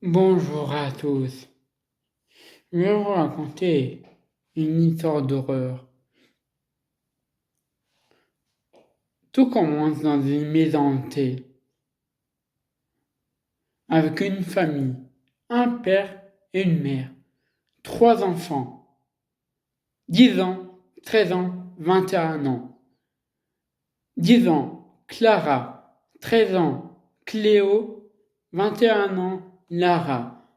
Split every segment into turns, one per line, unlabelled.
Bonjour à tous. Je vais vous raconter une histoire d'horreur. Tout commence dans une maison hantée, avec une famille, un père et une mère, trois enfants, 10 ans, 13 ans, 21 ans. 10 ans, Clara, 13 ans, Cléo, 21 ans, Lara.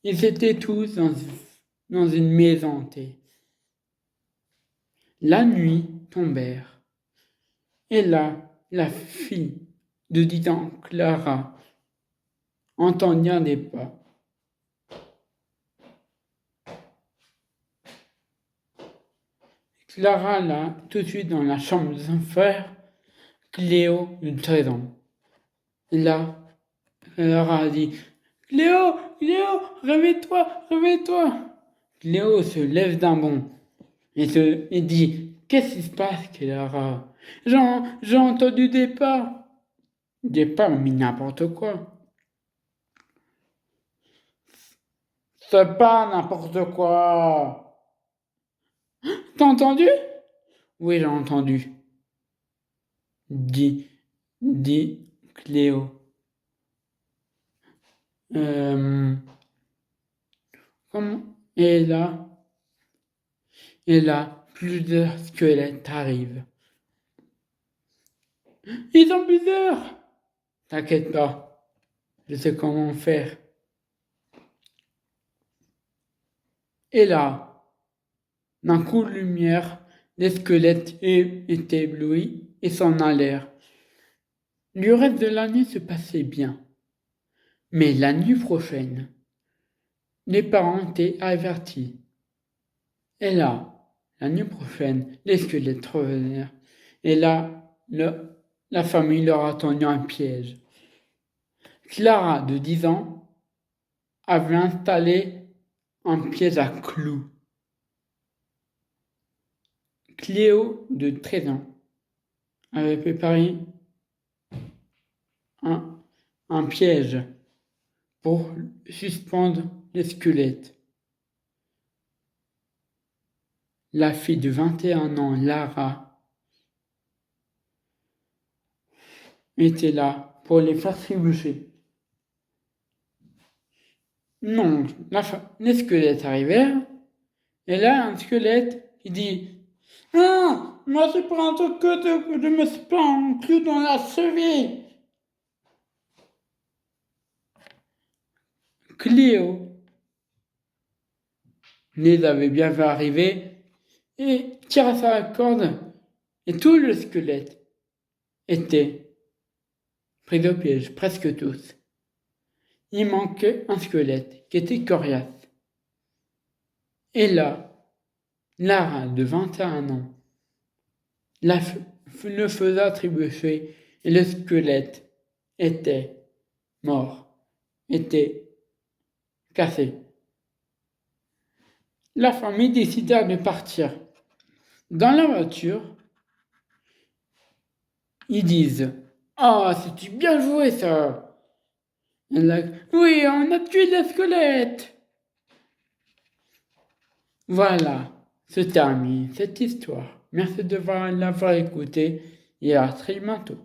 Ils étaient tous dans une maison hantée. La nuit tombèrent. Et là, la fille de 10 ans, Clara, entendit des pas. Clara alla tout de suite dans la chambre de son frère, Cléo, de 13 ans. Et là, Clara a dit: Cléo, Cléo, réveille-toi, réveille-toi. Cléo se lève d'un bond et dit: Qu'est-ce qui se passe, Clara? J'ai entendu des pas. Des pas, mais n'importe quoi. C'est pas n'importe quoi. T'as entendu? Oui, j'ai entendu, dit, dit Cléo. Euh, comment? Et là, plusieurs squelettes arrivent. Ils sont plusieurs! T'inquiète pas, je sais comment faire. Et là, d'un coup de lumière, les squelettes étaient éblouis et s'en allèrent. Le reste de la nuit se passait bien. Mais la nuit prochaine, les parents étaient avertis. Et là, la nuit prochaine, les squelettes revinrent. Et là, la famille leur a tendu un piège. Clara, de 10 ans, avait installé un piège à clous. Cléo, de 13 ans, avait préparé un piège pour suspendre les squelettes. La fille de 21 ans, Lara, était là pour les faire trébucher. Non, les squelettes arrivèrent, et là, un squelette, il dit: Ah, moi c'est pour un truc que de me se prendre un clou dans la cheville. Cléo les avait bien vu arriver et tira sa corde, et tout le squelette était pris au piège, presque tous. Il manquait un squelette qui était coriace. Et là, Lara, de 21 ans, le faisait trébucher et le squelette était mort, était cassé. La famille décida de partir. Dans la voiture, ils disent: Ah, c'est bien joué ça! Oui, on a tué le squelette! Voilà, se termine cette histoire. Merci de l'avoir écouté et à très bientôt.